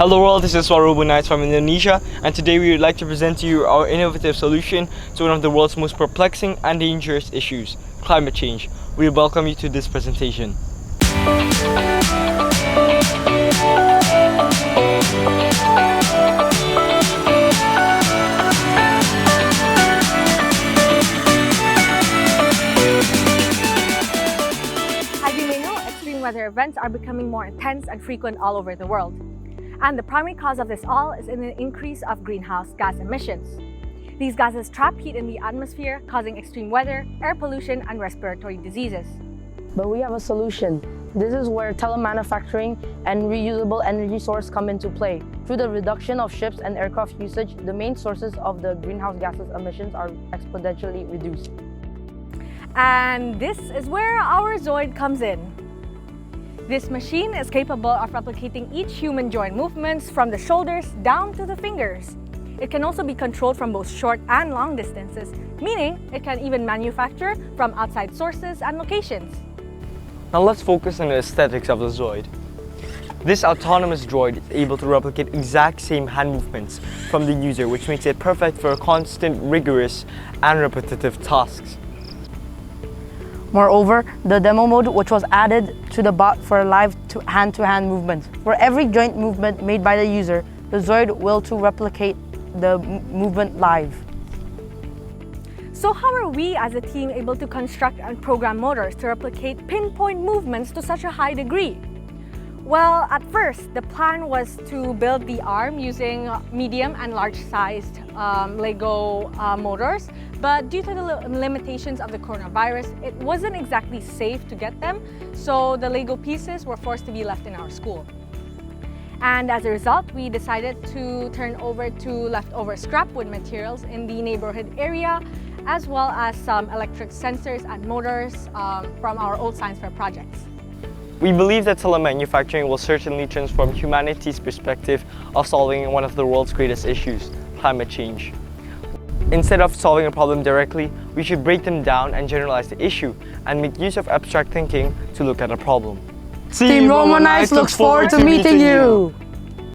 Hello world, this is SWA RoboKnights from Indonesia, and today we would like to present to you our innovative solution to one of the world's most perplexing and dangerous issues, climate change. We welcome you to this presentation. As you may know, extreme weather events are becoming more intense and frequent all over the world. And the primary cause of this all is in an increase of greenhouse gas emissions. These gases trap heat in the atmosphere, causing extreme weather, air pollution, and respiratory diseases. But we have a solution. This is where telemanufacturing and reusable energy source come into play. Through the reduction of ships and aircraft usage, the main sources of the greenhouse gases emissions are exponentially reduced. And this is where our ZOID comes in. This machine is capable of replicating each human joint movements from the shoulders down to the fingers. It can also be controlled from both short and long distances, meaning it can even manufacture from outside sources and locations. Now let's focus on the aesthetics of the ZOID. This autonomous droid is able to replicate exact same hand movements from the user, which makes it perfect for constant, rigorous, and repetitive tasks. Moreover, the demo mode, which was added to the bot for live hand-to-hand movement. For every joint movement made by the user, the ZOID will to replicate the movement live. So how are we as a team able to construct and program motors to replicate pinpoint movements to such a high degree? Well, at first, the plan was to build the arm using medium and large-sized Lego motors, but due to the limitations of the coronavirus, it wasn't exactly safe to get them, so the Lego pieces were forced to be left in our school. And as a result, we decided to turn over to leftover scrap wood materials in the neighborhood area, as well as some electric sensors and motors from our old science fair projects. We believe that telemanufacturing will certainly transform humanity's perspective of solving one of the world's greatest issues, climate change. Instead of solving a problem directly, we should break them down and generalize the issue and make use of abstract thinking to look at a problem. Team RoboKnights looks forward to meeting you!